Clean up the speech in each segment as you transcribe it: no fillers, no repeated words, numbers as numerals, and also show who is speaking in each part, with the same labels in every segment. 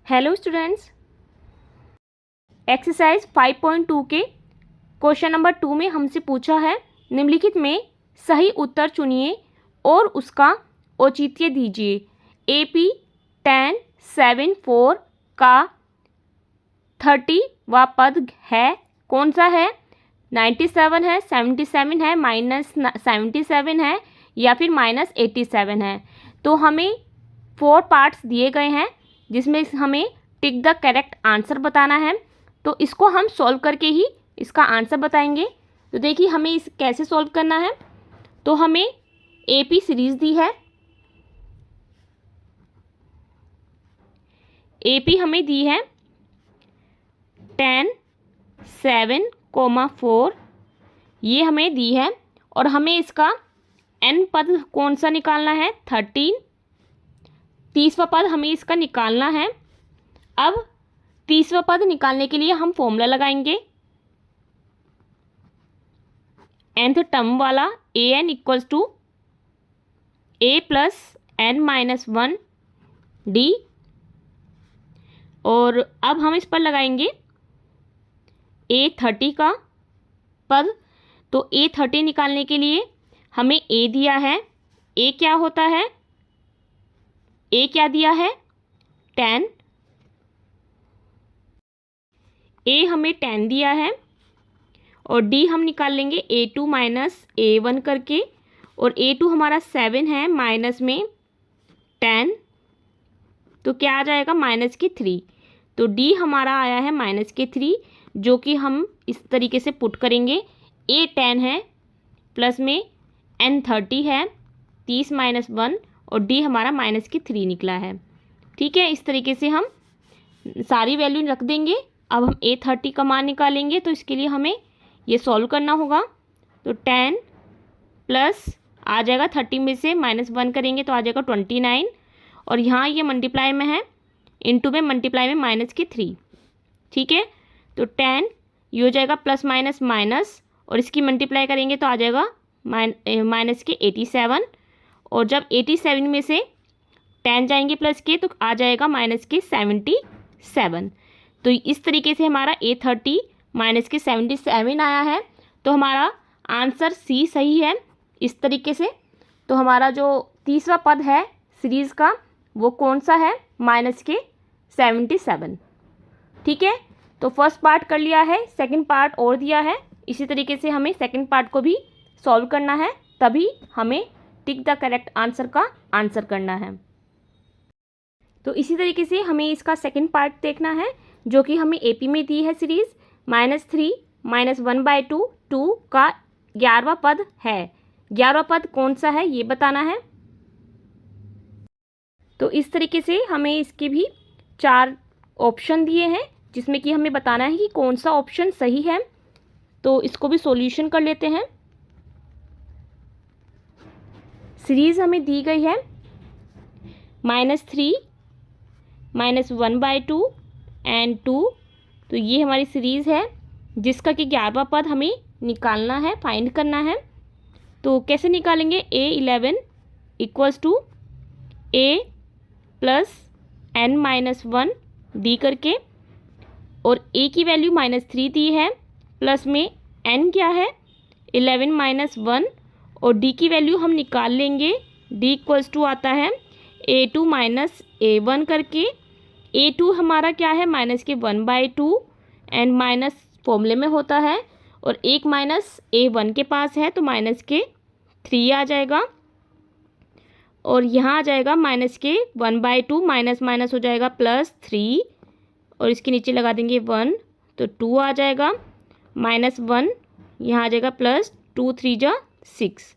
Speaker 1: Hello students, exercise 5.2 के question number 2 में हमसे पूछा है निम्नलिखित में सही उत्तर चुनिए और उसका औचित्य दीजिए। AP 10, 7, 4 का 30वां पद है, कौन सा है? 97 है, 77 है, -77 है या फिर -87 है। तो हमें 4 पार्ट्स दिए गए हैं जिसमें हमें टिक द करेक्ट आंसर बताना है। तो इसको हम सॉल्व करके ही इसका आंसर बताएंगे। तो देखिए हमें इस कैसे सॉल्व करना है। तो हमें AP सीरीज दी है, AP हमें दी है 10, 7, 4 ये हमें दी है और हमें इसका n पद कौन सा निकालना है? 13। 30वां पद हमें इसका निकालना है। अब 30वां पद निकालने के लिए हम फॉर्मूला लगाएंगे nth टर्म वाला an equals to a plus n-1 d। और अब हम इस पर लगाएंगे a30 का पद। तो a30 निकालने के लिए हमें a दिया है, a क्या होता है? a क्या दिया है? 10। a हमें 10 दिया है और d हम निकाल लेंगे a2 माइनस a1 करके। और a2 हमारा 7 है, माइनस में 10 तो क्या आ जाएगा? -3। तो d हमारा आया है -3, जो कि हम इस तरीके से पुट करेंगे। a 10 है, प्लस में n 30 है, 30 - 1 और d हमारा -3 निकला है। ठीक है, इस तरीके से हम सारी वैल्यू रख देंगे। अब हम a30 का मान निकालेंगे, तो इसके लिए हमें ये सॉल्व करना होगा। तो 10 प्लस आ जाएगा 30 में से -1 करेंगे तो आ जाएगा 29। और यहाँ ये मल्टीप्लाई में है, इनटू में मल्टीप्लाई में -3। ठीक है, तो 10 ये हो जाएगा प्लस माइनस माइनस और इसकी मल्टीप्लाई करेंगे तो आ जाएगा -87। और जब 87 में से 10 जाएंगे प्लस के तो आ जाएगा -77। तो इस तरीके से हमारा a30 -77 आया है। तो हमारा आंसर C सही है इस तरीके से। तो हमारा जो तीसरा पद है सीरीज़ का वो कौन सा है? -77। ठीक है, तो फर्स्ट पार्ट कर लिया है, सेकंड पार्ट और दिया है। इसी तरीके से हमें सेकंड पार्ट को भी सॉल्व करना है, तभी हमें टिक द करेक्ट आंसर का आंसर करना है। तो इसी तरीके से हमें इसका सेकंड पार्ट देखना है, जो कि हमें AP में दी है सीरीज़। -3 -1/2 2 का 11वां पद है। 11वां पद कौन सा है ये बताना है। तो इस तरीके से हमें इसके भी 4 ऑप्शन दिए हैं, जिसमें कि हमें बताना है कि कौन सा ऑप्शन सही है। तो इसको भी सॉल्यूशन कर लेते हैं। सीरीज़ हमें दी गई है -3 -1/2 एंड 2। तो ये हमारी सीरीज़ है जिसका कि 11वां पद हमें निकालना है, फाइंड करना है। तो कैसे निकालेंगे? a11 equals to a plus n-1 d करके। और a की वैल्यू -3 दी है, प्लस में n क्या है? 11 - 1 और d की वैल्यू हम निकाल लेंगे। d इक्वल्स टू आता है a2 - a1 करके। a2 हमारा क्या है? -1/2 एंड माइनस फॉर्मूले में होता है और एक -a1 के पास है तो -3 आ जाएगा। और यहाँ आ जाएगा -1/2 माइनस माइनस हो जाएगा +3 और इसके नीचे लगा देंगे 1 तो 2 आ जाएगा। -1 यहाँ आ जाएगा +2 3 जा 6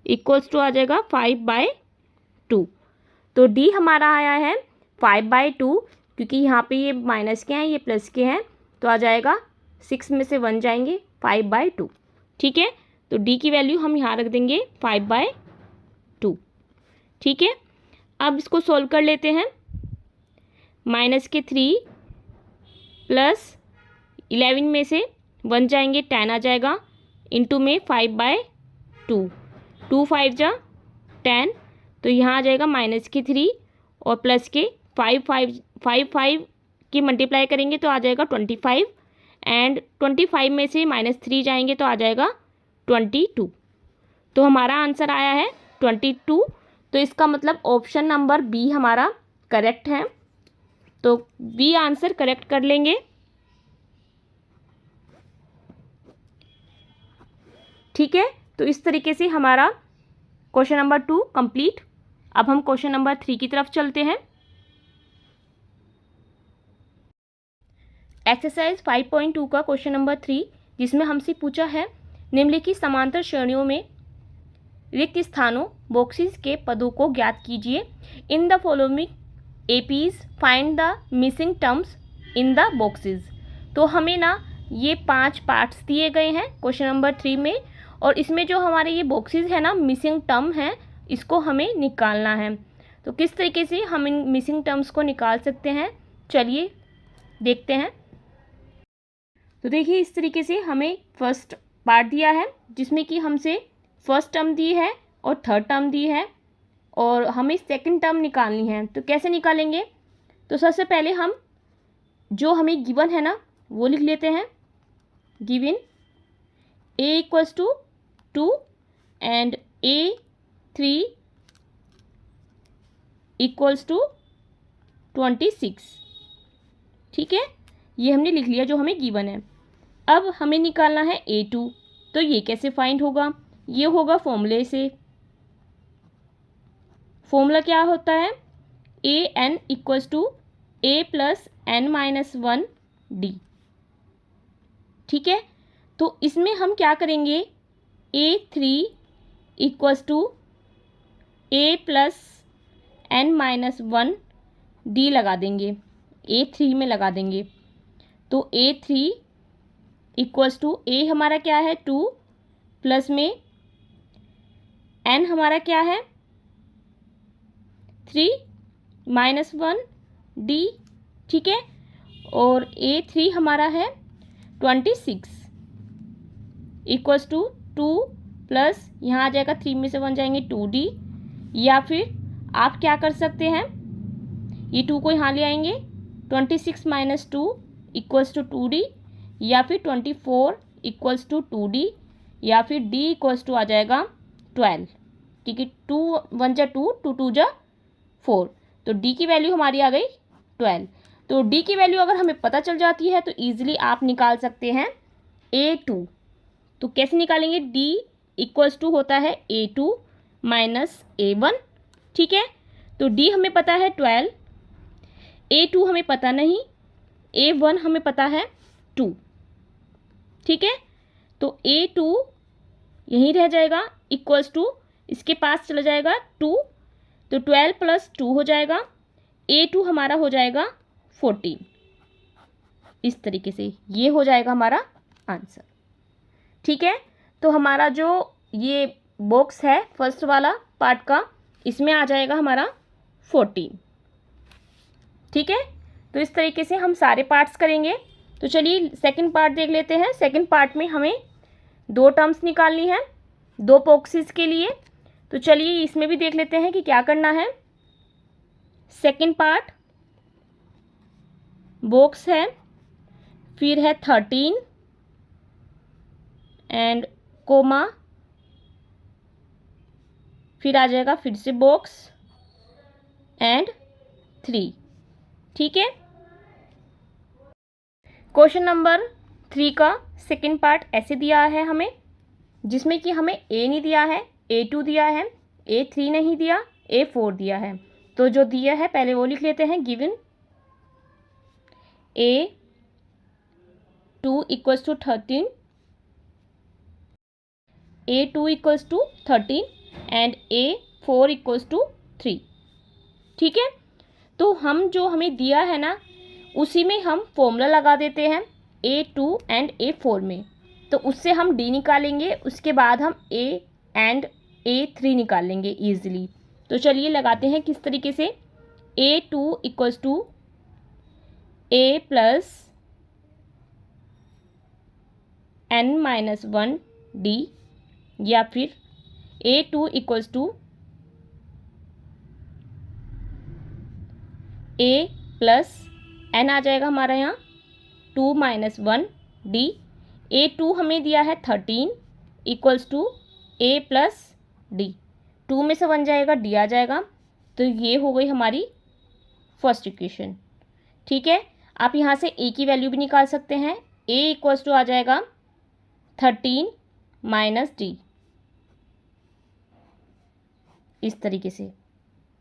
Speaker 1: इक्वल्स टू आ जाएगा 5/2। तो D हमारा आया है 5/2, क्योंकि यहाँ पे ये माइनस के हैं ये प्लस के हैं, तो आ जाएगा 6 में से 1 जाएंगे 5/2। ठीक है, तो D की वैल्यू हम यहाँ रख देंगे 5/2। ठीक है, अब इसको सॉल्व कर लेते हैं। -3 प्लस 11 में से 1 जाएंगे 10 आ जाएगा, इंटू में 5/2 2 5 जा 10 तो यहाँ आ जाएगा -3 और प्लस के फाइव की मल्टीप्लाई करेंगे तो आ जाएगा 25 एंड 25 में से -3 जाएंगे तो आ जाएगा 22। तो हमारा आंसर आया है 22। तो इसका मतलब ऑप्शन नंबर बी हमारा करेक्ट है। तो बी आंसर करेक्ट कर लेंगे। ठीक है, तो इस तरीके से हमारा क्वेश्चन नंबर 2 कंप्लीट। अब हम क्वेश्चन नंबर 3 की तरफ चलते हैं। एक्सरसाइज 5.2 का क्वेश्चन नंबर 3, जिसमें हमसे पूछा है निम्नलिखित समांतर श्रेणियों में रिक्त स्थानों बॉक्सेस के पदों को ज्ञात कीजिए। In the following APs find the missing terms in the boxes. तो हमें ना ये 5 पार्ट्स दिए गए हैं क्वेश्चन नंबर 3 में, और इसमें जो हमारे ये बॉक्सेस है ना, मिसिंग टर्म है, इसको हमें निकालना है। तो किस तरीके से हम इन मिसिंग टर्म्स को निकाल सकते हैं, चलिए देखते हैं। तो देखिए, इस तरीके से हमें फर्स्ट पार्ट दिया है जिसमें कि हमसे फर्स्ट टर्म दी है और थर्ड टर्म दी है, और हमें सेकंड टर्म निकालनी है। तो कैसे निकालेंगे? तो सबसे पहले हम जो हमें गिवन है ना वो लिख लेते हैं। Given a equals to 2 and a3 equals to 26। ठीक है, ये हमने लिख लिया जो हमें गिवन है। अब हमें निकालना है a2। तो ये कैसे फाइंड होगा? ये होगा फॉर्मूले से। फॉर्मूला क्या होता है? an equals to a plus n-1 d। ठीक है, तो इसमें हम क्या करेंगे? a3 equals to a plus n-1 d लगा देंगे, a3 में लगा देंगे। तो a3 इक्वल्स टू a हमारा क्या है 2, प्लस में n हमारा क्या है 3 -1 d। ठीक है, और a3 हमारा है 26 इक्वल्स टू 2 प्लस यहाँ आ जाएगा 3 में से 1 जाएंगे 2d। या फिर आप क्या कर सकते हैं, ये 2 को यहाँ ले आएंगे, 26 - 2 इक्वल्स टू 2d, या फिर 24 इक्वल्स टू 2d, या फिर d इक्वल्स टू आ जाएगा 12। ठीक है, 2 1 जा 2, 2 2 जा 4, तो d की वैल्यू हमारी आ गई 12। तो d की वैल्यू अगर हमें पता चल जाती है तो ईजिली आप निकाल सकते हैं a2। तो कैसे निकालेंगे? d इक्वल्स टू होता है a2 माइनस a1। ठीक है, तो d हमें पता है 12, a2 हमें पता नहीं, a1 हमें पता है 2। ठीक है, तो a2 यहीं रह जाएगा, इक्वल्स टू इसके पास चला जाएगा 2, तो 12 प्लस 2 हो जाएगा, a2 हमारा हो जाएगा 14। इस तरीके से ये हो जाएगा हमारा आंसर। ठीक है, तो हमारा जो ये बॉक्स है फर्स्ट वाला पार्ट का, इसमें आ जाएगा हमारा 14। ठीक है, तो इस तरीके से हम सारे पार्ट्स करेंगे। तो चलिए सेकंड पार्ट देख लेते हैं। सेकंड पार्ट में हमें 2 टर्म्स निकालनी है 2 बॉक्सेस के लिए। तो चलिए इसमें भी देख लेते हैं कि क्या करना है। सेकंड पार्ट बॉक्स है, फिर है 13 एंड कोमा, फिर आ जाएगा फिर से बॉक्स एंड 3। ठीक है, क्वेश्चन नंबर 3 का सेकंड पार्ट ऐसे दिया है हमें, जिसमें कि हमें a नहीं दिया है, a2 दिया है, a3 नहीं दिया, a4 दिया है। तो जो दिया है पहले वो लिख लेते हैं। Given a2 equals to 13, a2 equals to 13 and a4 equals to 3। ठीक है, तो हम जो हमें दिया है ना उसी में हम फॉर्मूला लगा देते हैं a2 एंड a4 में। तो उससे हम d निकालेंगे, उसके बाद हम a एंड a3 निकाल लेंगे ईजिली। तो चलिए लगाते हैं किस तरीके से। a2 equals to a plus n-1 d, या फिर a2 equals to A plus n आ जाएगा हमारा यहाँ 2 माइनस 1 डी। A2 हमें दिया है 13 equals to A plus D. 2 में से 1 जाएगा, डी आ जाएगा। तो ये हो गई हमारी फर्स्ट इक्वेशन। ठीक है, आप यहाँ से ए की वैल्यू भी निकाल सकते हैं। ए इक्वल्स टू आ जाएगा 13 माइनस डी, इस तरीके से।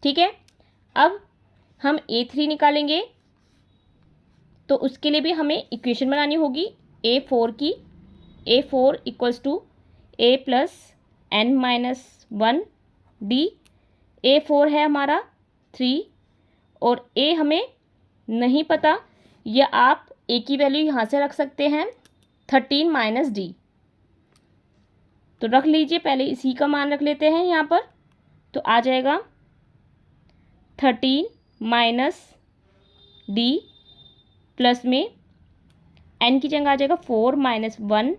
Speaker 1: ठीक है, अब हम A3 निकालेंगे, तो उसके लिए भी हमें इक्वेशन बनानी होगी A4 की। A4 equals to A plus N minus 1 D. A4 है हमारा 3 और A हमें नहीं पता, या आप A की वैल्यू यहाँ से रख सकते हैं 13 माइनस डी। तो रख लीजिए, पहले इसी का मान रख लेते हैं यहाँ पर। तो आ जाएगा 13 माइनस डी प्लस में एन की जगह आ जाएगा 4 माइनस 1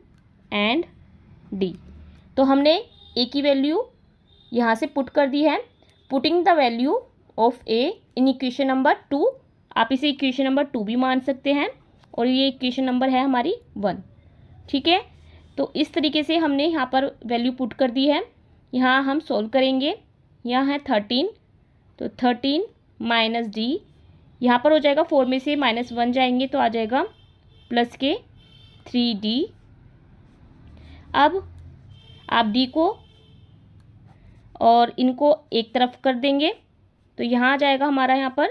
Speaker 1: एंड डी। तो हमने ए की वैल्यू यहाँ से पुट कर दी है। Putting the value of A in equation number 2, आप इसे इक्वेशन नंबर 2 भी मान सकते हैं, और ये इक्वेशन नंबर है हमारी 1। ठीक है, तो इस तरीके से हमने यहाँ पर वैल्यू पुट कर दी है। यहाँ हम सॉल्व करेंगे। यहाँ है 13, तो 13 माइनस डी, यहाँ पर हो जाएगा 4 में से माइनस 1 जाएंगे तो आ जाएगा प्लस के 3D। अब आप डी को और इनको एक तरफ कर देंगे, तो यहाँ आ जाएगा हमारा यहाँ पर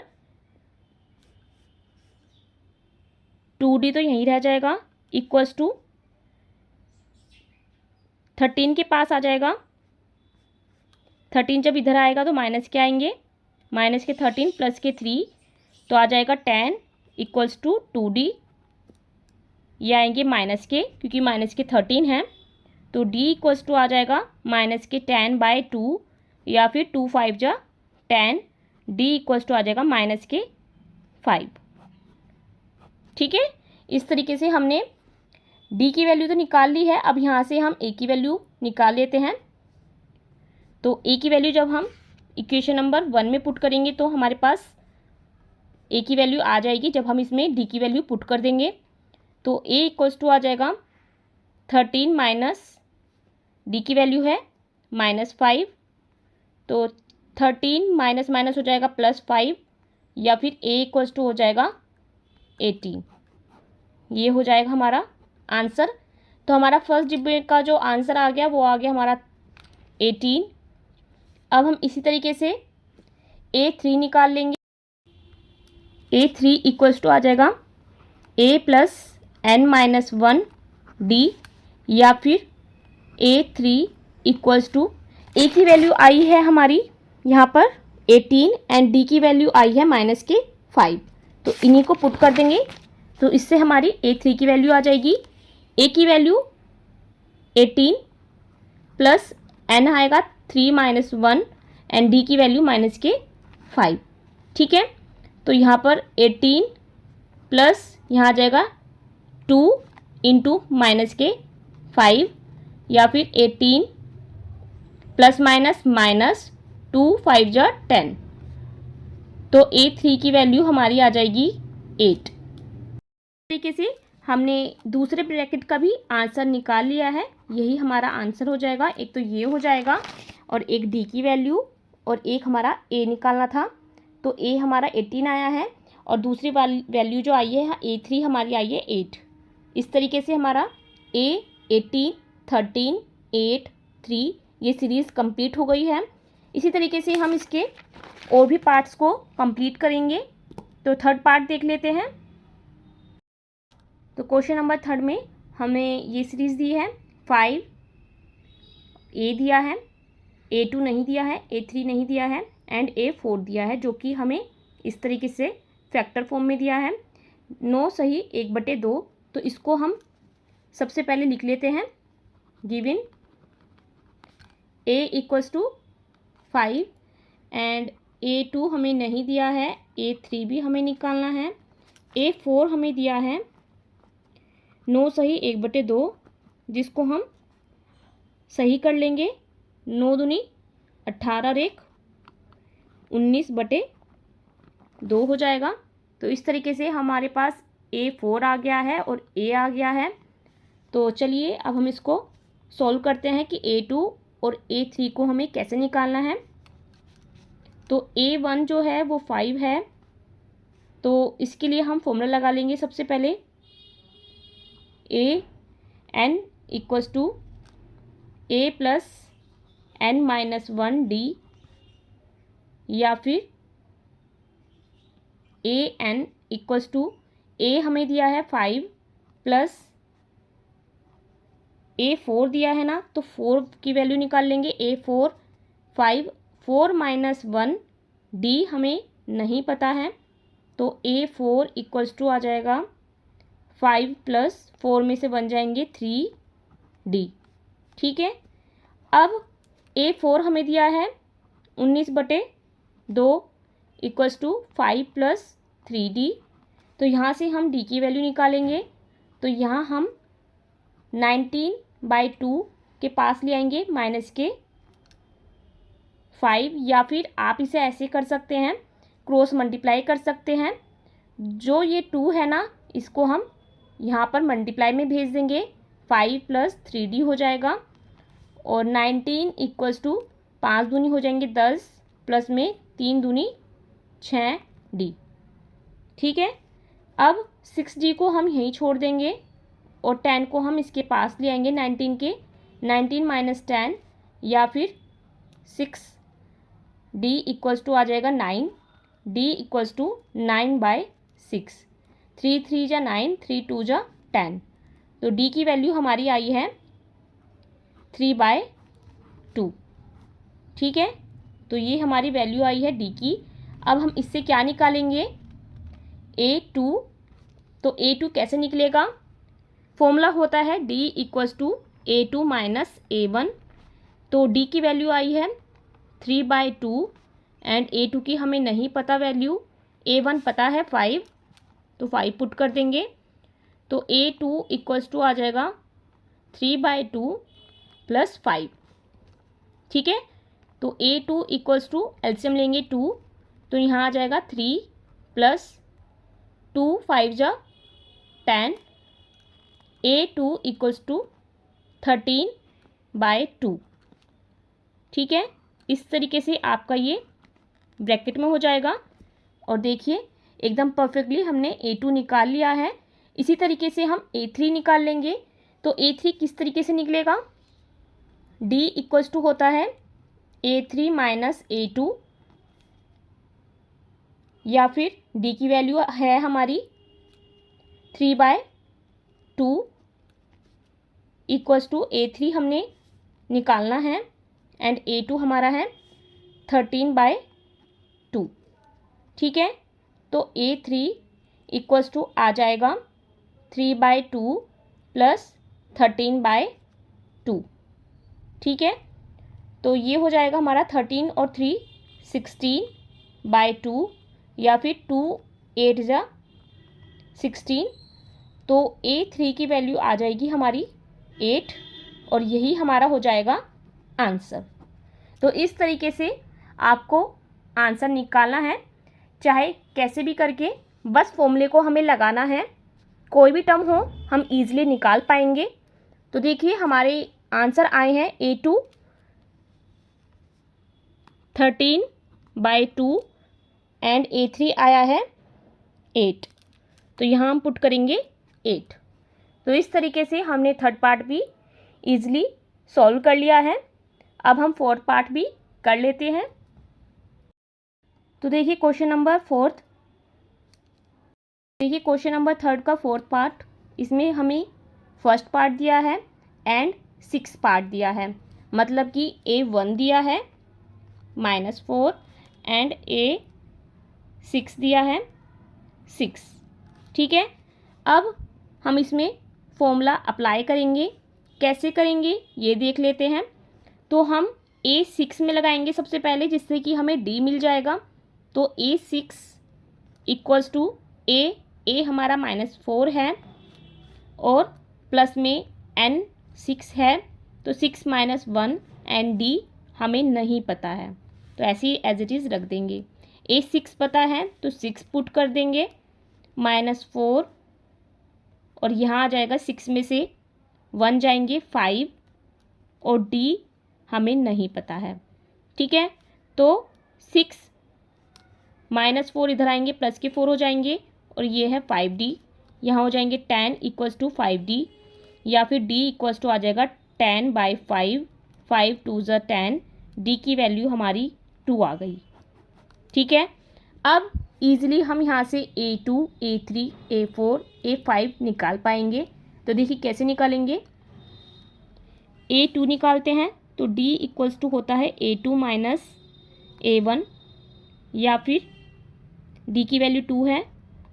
Speaker 1: 2D, तो यहीं रह जाएगा इक्वल्स टू 13 के पास आ जाएगा। 13 जब इधर आएगा तो माइनस के आएंगे, माइनस के 13 प्लस के 3, तो आ जाएगा 10 इक्वल्स टू 2D। ये आएंगे माइनस के, क्योंकि माइनस के 13 हैं, तो D इक्वल्स टू आ जाएगा माइनस के 10/2, या फिर 2 5 जा 10। D इक्वल्स टू आ जाएगा माइनस के 5। ठीक है, इस तरीके से हमने D की वैल्यू तो निकाल ली है। अब यहाँ से हम A की वैल्यू निकाल लेते हैं। तो A की वैल्यू जब हम इक्वेशन नंबर 1 में पुट करेंगे तो हमारे पास A की वैल्यू आ जाएगी, जब हम इसमें D की वैल्यू पुट कर देंगे। तो A इक्वल्स टू आ जाएगा 13 माइनस D की वैल्यू है -5, तो 13 माइनस माइनस हो जाएगा +5, या फिर A इक्वल्स टू हो जाएगा 18। ये हो जाएगा हमारा आंसर। तो हमारा फर्स्ट डिब्बे का जो आंसर आ गया वो आ गया हमारा 18। अब हम इसी तरीके से A3 निकाल लेंगे। A3 इक्वल्स टू आ जाएगा A plus N minus 1 D, या फिर A3 इक्वल्स टू A की वैल्यू आई है हमारी यहाँ पर 18 एंड D की वैल्यू आई है -5। तो इन्हीं को पुट कर देंगे, तो इससे हमारी A3 की वैल्यू आ जाएगी। A की वैल्यू 18 प्लस n आएगा 3 माइनस 1 एंड D की वैल्यू -5। ठीक है, तो यहाँ पर 18 प्लस यहाँ आ जाएगा 2 इंटू -5, या फिर 18 प्लस माइनस 2 5 जा 10। तो A3 की वैल्यू हमारी आ जाएगी 8। तरीके से हमने दूसरे ब्रैकेट का भी आंसर निकाल लिया है। यही हमारा आंसर हो जाएगा। एक तो ये हो जाएगा, और एक D की वैल्यू, और एक हमारा A निकालना था। तो A हमारा 18 आया है, और दूसरी वैल्यू जो आई है A3 हमारी आई है 8। इस तरीके से हमारा A 18 13 8 3 ये सीरीज़ कंप्लीट हो गई है। इसी तरीके से हम इसके और भी पार्ट्स को कंप्लीट करेंगे। तो थर्ड पार्ट देख लेते हैं। तो क्वेश्चन नंबर 3 में हमें ये सीरीज़ दी है 5, A दिया है, A2 नहीं दिया है, A3 नहीं दिया है, एंड A4 दिया है, जो कि हमें इस तरीके से फैक्टर फॉर्म में दिया है 9 सही 1/2। तो इसको हम सबसे पहले लिख लेते हैं। Given A equals to 5 and A2 हमें नहीं दिया है, A3 भी हमें निकालना है, A4 हमें दिया है 9 सही 1/2, जिसको हम सही कर लेंगे। 9 दूनी 18 और 1 19/5। 2 हो जाएगा। तो इस तरीके से हमारे पास A4 आ गया है और A आ गया है। तो चलिए अब हम इसको सॉल्व करते हैं कि A2 और A3 को हमें कैसे निकालना है। तो A1 जो है वो 5 है, तो इसके लिए हम फॉर्मूला लगा लेंगे सबसे पहले। AN equals to A plus n-1 D, या फिर AN इक्वल्स टू A हमें दिया है 5 प्लस A4 दिया है ना, तो 4 की वैल्यू निकाल लेंगे। A4 5, 4 माइनस 1 D हमें नहीं पता है, तो A4 इक्वल्स टू आ जाएगा 5 प्लस 4 में से बन जाएंगे 3D। ठीक है, अब A4 हमें दिया है 19/2 इक्वल्स टू 5 प्लस 3D। तो यहाँ से हम D की वैल्यू निकालेंगे। तो यहाँ हम 19/2 के पास ले आएंगे माइनस के 5, या फिर आप इसे ऐसे कर सकते हैं, क्रॉस मल्टीप्लाई कर सकते हैं। जो ये 2 है ना, इसको हम यहाँ पर मल्टीप्लाई में भेज देंगे, 5 प्लस 3D हो जाएगा। और 19 इक्वल्स टू 5 दूनी हो जाएंगे 10, प्लस में 3 दूनी 6D। ठीक है, अब 6D को हम यहीं छोड़ देंगे और 10 को हम इसके पास ले आएंगे 19 के। 19 माइनस 10 या फिर 6D इक्वल्स टू आ जाएगा 9। D equals to 9/6। 3 3 जा 9, 3 2 जा 10। तो D की वैल्यू हमारी आई है 3/2। ठीक है, तो ये हमारी वैल्यू आई है D की। अब हम इससे क्या निकालेंगे, A2। तो A2 कैसे निकलेगा, फॉर्मूला होता है D equals to A2 minus A1। तो D की वैल्यू आई है 3/2 एंड A2 की हमें नहीं पता वैल्यू, A1 पता है 5, तो 5 पुट कर देंगे। तो A2 इक्वल्स टू आ जाएगा 3/2 प्लस 5। ठीक है, तो A2 इक्वल्स टू एलसीएम लेंगे 2, तो यहाँ आ जाएगा 3 प्लस 2 5 जा 10। A2 equals to 13/2। ठीक है, इस तरीके से आपका ये ब्रैकेट में हो जाएगा। और देखिए एकदम परफेक्टली हमने A2 निकाल लिया है। इसी तरीके से हम A3 निकाल लेंगे। तो A3 किस तरीके से निकलेगा, D इक्वल्स टू होता है A3 माइनस A2, या फिर D की वैल्यू है हमारी 3/2 इक्वल्स टू A3 हमने निकालना है एंड A2 हमारा है 13/2। ठीक है, तो A3 इक्वल्स टू आ जाएगा 3/2 प्लस 13/2। ठीक है, तो ये हो जाएगा हमारा 13 और 3 16/2, या फिर 2 8 जा 16। तो A3 की वैल्यू आ जाएगी हमारी 8, और यही हमारा हो जाएगा आंसर। तो इस तरीके से आपको आंसर निकालना है, चाहे कैसे भी करके, बस फॉर्मूले को हमें लगाना है। कोई भी टर्म हो हम इजीली निकाल पाएंगे। तो देखिए हमारे आंसर आए हैं A2 13/2 एंड A3 आया है 8। तो यहाँ हम पुट करेंगे 8। तो इस तरीके से हमने थर्ड पार्ट भी इजीली सॉल्व कर लिया है। अब हम फोर्थ पार्ट भी कर लेते हैं। तो देखिए क्वेश्चन नंबर थर्ड का फोर्थ पार्ट, इसमें हमें फर्स्ट पार्ट दिया है एंड 6 पार्ट दिया है। मतलब कि A1 दिया है -4 एंड A6 दिया है 6। ठीक है, अब हम इसमें फॉर्मूला अप्लाई करेंगे। कैसे करेंगे ये देख लेते हैं। तो हम A6 में लगाएंगे सबसे पहले, जिससे कि हमें D मिल जाएगा। तो A6 इक्वल्स टू A हमारा -4 है और प्लस में N6 है, तो 6 - 1 एंड D हमें नहीं पता है, तो ऐसे ही एज इट इज़ रख देंगे। A6 पता है तो 6 पुट कर देंगे, -4, और यहाँ आ जाएगा 6 में से 1 जाएंगे 5, और D हमें नहीं पता है। ठीक है, तो 6 -4 इधर आएंगे, प्लस के 4 हो जाएंगे, और ये है 5D, यहाँ हो जाएंगे 10 इक्वल्स टू 5D, या फिर D इक्वल्स टू आ जाएगा 10/5, 5 2 ज़ 10, D की वैल्यू हमारी 2 आ गई। ठीक है, अब ईजिली हम यहाँ से A2, A3, A4, A5 निकाल पाएंगे। तो देखिए कैसे निकालेंगे। A2 निकालते हैं तो D इक्वल्स टू होता है A2 माइनस A1, या फिर D की वैल्यू 2 है,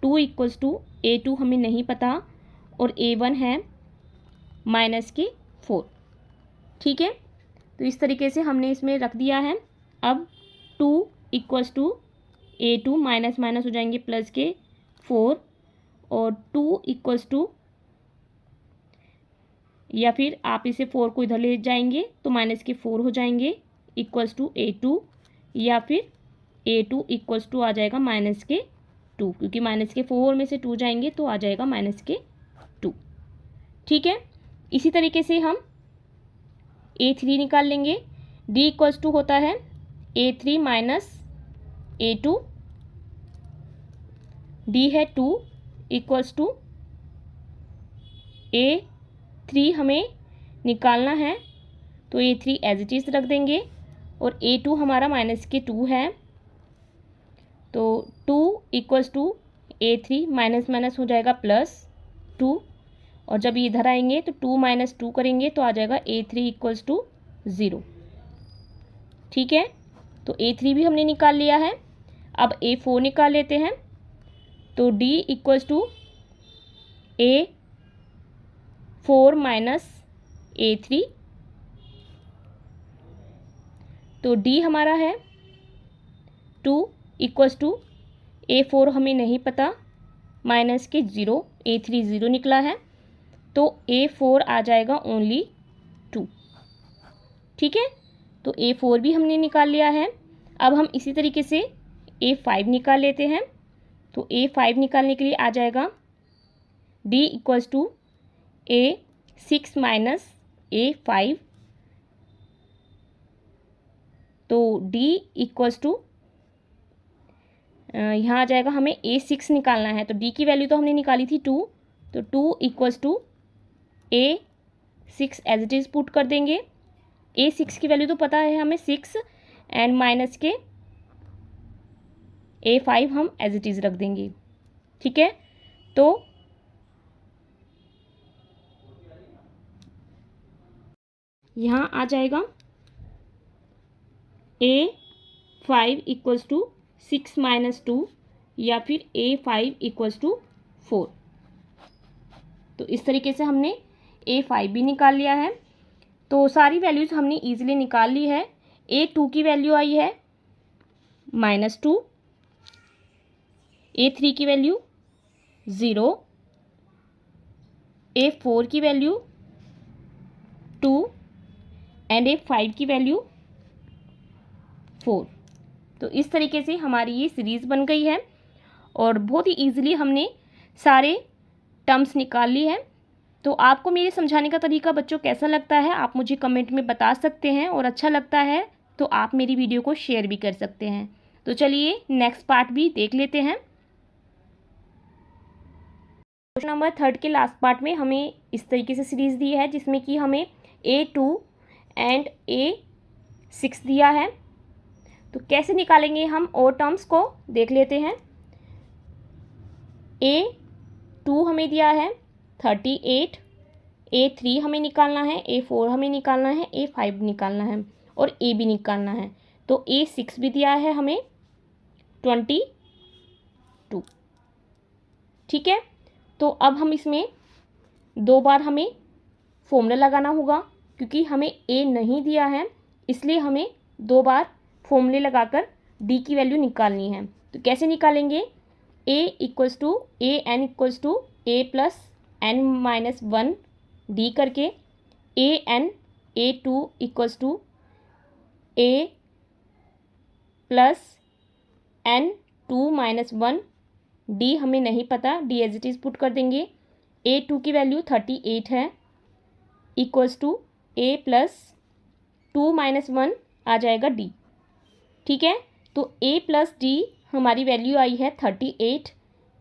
Speaker 1: 2 इक्वल्स टू A2 हमें नहीं पता, और A1 है -4। ठीक है, तो इस तरीके से हमने इसमें रख दिया है। अब 2 equals to A2 minus minus हो जाएंगे प्लस के 4, और 2 इक्वल्स टू, या फिर आप इसे 4 को इधर ले जाएंगे तो माइनस के 4 हो जाएंगे, इक्वल्स टू A2, या फिर A2 इक्वल्स टू आ जाएगा -2, क्योंकि माइनस के 4 में से 2 जाएंगे तो आ जाएगा -2। ठीक है, इसी तरीके से हम A3 निकाल लेंगे। D इक्वल्स टू होता है A3 माइनस A2, D है 2 इक्वल्स टू A3 हमें निकालना है, तो A3 एज इट इज़ रख देंगे, और A2 हमारा -2 है, तो 2 equals to A3 minus minus हो जाएगा +2, और जब इधर आएंगे तो 2 - 2 करेंगे तो आ जाएगा A3 इक्वल्स टू 0। ठीक है, तो A3 भी हमने निकाल लिया है। अब A4 निकाल लेते हैं, तो D equals to A4 minus A3, तो D हमारा है 2 इक्वल्स टू A4 हमें नहीं पता, माइनस के 0, A3 0 निकला है, तो A4 आ जाएगा ओनली 2। ठीक है, तो A4 भी हमने निकाल लिया है। अब हम इसी तरीके से A5 निकाल लेते हैं, तो A5 निकालने के लिए आ जाएगा D equals to A6 minus A5, तो D इक्वल्स टू यहाँ आ जाएगा, हमें A6 निकालना है, तो D की वैल्यू तो हमने निकाली थी 2, तो 2 equals to A6 as it is put कर देंगे। A6 की वैल्यू तो पता है हमें 6, एंड माइनस के A5 हम एज इट इज़ रख देंगे। ठीक है, तो यहाँ आ जाएगा A5 इक्वल्स टू 6 - 2, या फिर A5 इक्वल्स टू 4। तो इस तरीके से हमने A5 भी निकाल लिया है। तो सारी वैल्यूज़ हमने ईजिली निकाल ली है। A2 की वैल्यू आई है -2, A3 की वैल्यू 0, A4 की वैल्यू 2, एंड A5 की वैल्यू 4। तो इस तरीके से हमारी ये सीरीज़ बन गई है, और बहुत ही ईजिली हमने सारे टर्म्स निकाल ली है। तो आपको मेरे समझाने का तरीका बच्चों कैसा लगता है, आप मुझे कमेंट में बता सकते हैं, और अच्छा लगता है तो आप मेरी वीडियो को शेयर भी कर सकते हैं। तो चलिए नेक्स्ट पार्ट भी देख लेते हैं। क्वेश्चन नंबर 3 के लास्ट पार्ट में हमें इस तरीके से सीरीज़ दी है, जिसमें कि हमें A2 एंड A6 दिया है। तो कैसे निकालेंगे हम और टर्म्स को देख लेते हैं। A2 हमें दिया है 38, A3 हमें निकालना है, A4 हमें निकालना है, A5 निकालना है, और A भी निकालना है। तो A6 भी दिया है हमें 22। ठीक है, तो अब हम इसमें 2 बार हमें फॉर्मूला लगाना होगा, क्योंकि हमें A नहीं दिया है, इसलिए हमें 2 बार फॉर्मूले लगाकर D की वैल्यू निकालनी है। तो कैसे निकालेंगे। A equals to AN equals to A plus N minus 1 D करके AN A2 equals to A plus N2 - 1, D हमें नहीं पता, D as it is put कर देंगे। A2 की वैल्यू 38 है, इक्वल्स टू A प्लस 2 - 1 आ जाएगा D। ठीक है, तो A प्लस D हमारी वैल्यू आई है 38,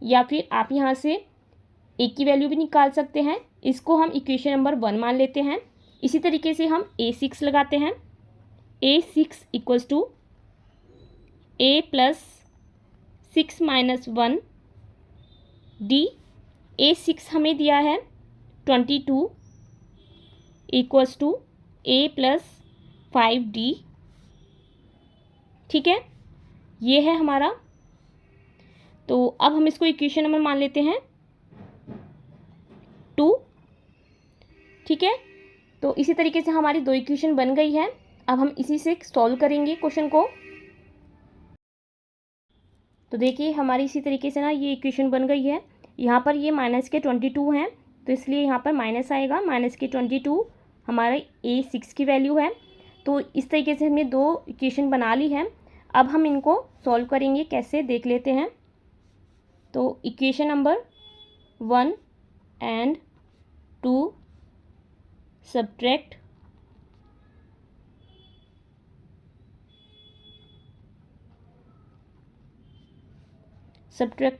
Speaker 1: या फिर आप यहाँ से A की वैल्यू भी निकाल सकते हैं। इसको हम इक्वेशन नंबर 1 मान लेते हैं। इसी तरीके से हम A6 लगाते हैं। A6 equals to A plus 6 - 1 D। A6 हमें दिया है 22 equals to A plus 5D। ठीक है, ये है हमारा। तो अब हम इसको इक्वेशन नंबर मान लेते हैं 2। ठीक है, तो इसी तरीके से हमारी 2 इक्वेशन बन गई है। अब हम इसी से सॉल्व करेंगे क्वेश्चन को। तो देखिए हमारी इसी तरीके से ना ये इक्वेशन बन गई है। यहाँ पर ये -22 हैं, तो इसलिए यहाँ पर माइनस आएगा। -22 हमारा A6 की वैल्यू है। तो इस तरीके से हमने 2 इक्वेशन बना ली है। अब हम इनको सॉल्व करेंगे, कैसे देख लेते हैं। तो इक्वेशन नंबर 1 एंड 2 सब्ट्रैक्ट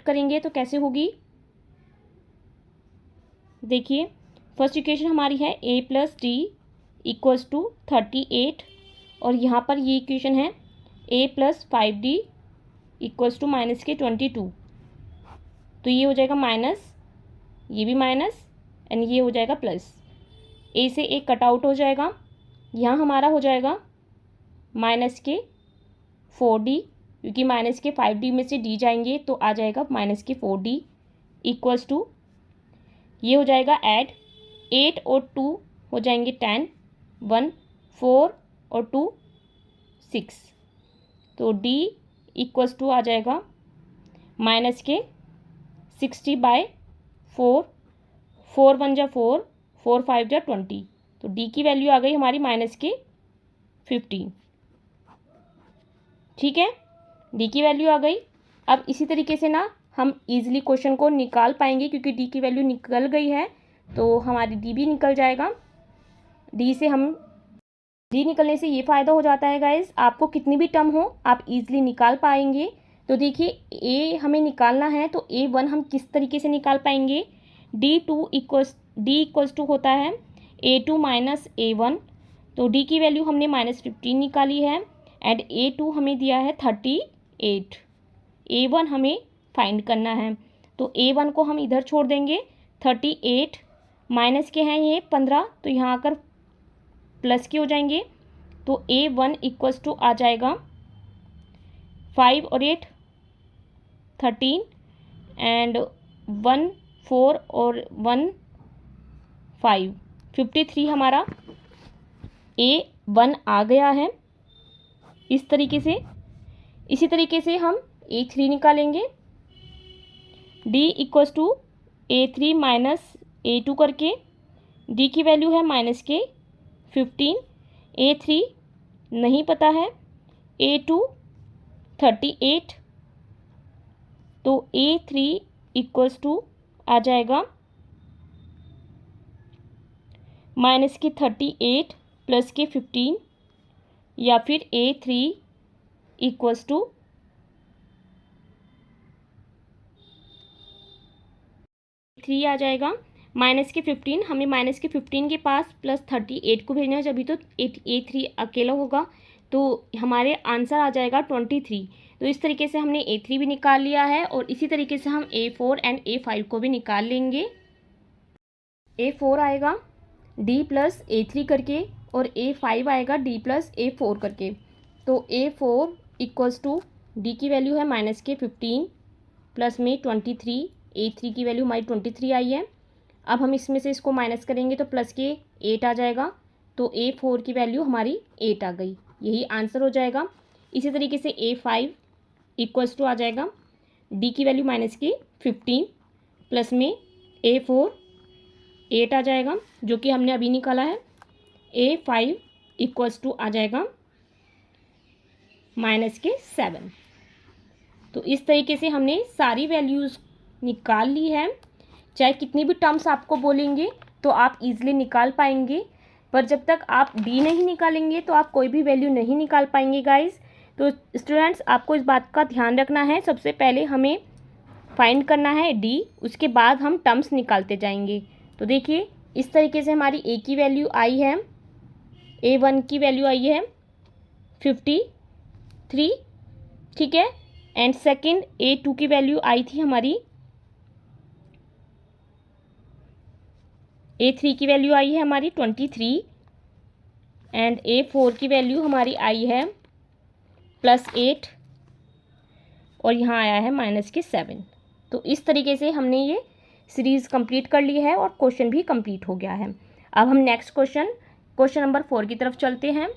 Speaker 1: करेंगे तो कैसे होगी। देखिए फर्स्ट इक्वेशन हमारी है A plus D equals to 38, और यहाँ पर ये इक्वेशन है A plus 5D equals to -22। तो ये हो जाएगा माइनस, ये भी माइनस, एंड ये हो जाएगा प्लस। A से A कट आउट हो जाएगा। यहाँ हमारा हो जाएगा -4D, क्योंकि -5D में से D जाएंगे तो आ जाएगा -4D इक्वल्स टू, ये हो जाएगा ऐड 8 और 2 हो जाएंगे 10, 1 4 और 2 6। तो D इक्वल्स टू आ जाएगा -60/4, 4 1 जा 4, 4 5 जा 20। तो D की वैल्यू आ गई हमारी -15। ठीक है, D की वैल्यू आ गई। अब इसी तरीके से ना हम इजीली क्वेश्चन को निकाल पाएंगे, क्योंकि D की वैल्यू निकल गई है तो हमारी D भी निकल जाएगा। D निकलने से ये फ़ायदा हो जाता है गाइस, आपको कितनी भी टर्म हो आप इजीली निकाल पाएंगे। तो देखिए A हमें निकालना है, तो A1 हम किस तरीके से निकाल पाएंगे। D इक्वल्स टू होता है A2 - A1। तो D की वैल्यू हमने -15 निकाली है, एंड A2 हमें दिया है 38। A1 हमें फाइंड करना है, तो A1 को हम इधर छोड़ देंगे। 38 माइनस के हैं ये 15, तो यहाँ आकर प्लस के हो जाएंगे। तो A1 इक्वल्स टू आ जाएगा 5 और 8 13, एंड 1 4 और 1 5, 53 हमारा A1 आ गया है इस तरीके से। इसी तरीके से हम A3 निकालेंगे। D equals to A3 - A2 करके, D की वैल्यू है -15, A3 नहीं पता है, A2 38। तो A3 इक्वल्स टू आ जाएगा -38 प्लस के 15, या फिर A3 इक्वल्स टू थ्री आ जाएगा। -15, हमें -15 के पास +38 को भेजना है, जब भी तो A3 अकेला होगा, तो हमारे आंसर आ जाएगा 23। तो इस तरीके से हमने A3 भी निकाल लिया है, और इसी तरीके से हम A4 एंड A5 को भी निकाल लेंगे। A4 आएगा D प्लस A3 करके, और A5 आएगा D प्लस A4 करके। तो A4 इक्वल्स टू D की वैल्यू है -15 प्लस में 23, A3 की वैल्यू हमारी 23 आई है। अब हम इसमें से इसको माइनस करेंगे तो प्लस के 8 आ जाएगा, तो A4 की वैल्यू हमारी 8 आ गई, यही आंसर हो जाएगा। इसी तरीके से A5 इक्वल्स टू आ जाएगा D की वैल्यू -15 प्लस में A4 8 आ जाएगा, जो कि हमने अभी निकाला है। A5 इक्वल्स टू आ जाएगा -7। तो इस तरीके से हमने सारी वैल्यूज़ निकाल ली है। चाहे कितनी भी टर्म्स आपको बोलेंगे तो आप इजीली निकाल पाएंगे, पर जब तक आप डी नहीं निकालेंगे तो आप कोई भी वैल्यू नहीं निकाल पाएंगे गाइस। तो स्टूडेंट्स आपको इस बात का ध्यान रखना है, सबसे पहले हमें फाइंड करना है डी, उसके बाद हम टर्म्स निकालते जाएंगे। तो देखिए इस तरीके से हमारी ए की वैल्यू आई है, A1 की वैल्यू आई है 53, ठीक है। एंड सेकंड A2 की वैल्यू आई थी हमारी, A3 की वैल्यू आई है हमारी 23 एंड A4 की वैल्यू हमारी आई है +8 और यहाँ आया है -7। तो इस तरीके से हमने ये सीरीज़ कंप्लीट कर ली है और क्वेश्चन भी कंप्लीट हो गया है। अब हम नेक्स्ट क्वेश्चन नंबर 4 की तरफ चलते हैं।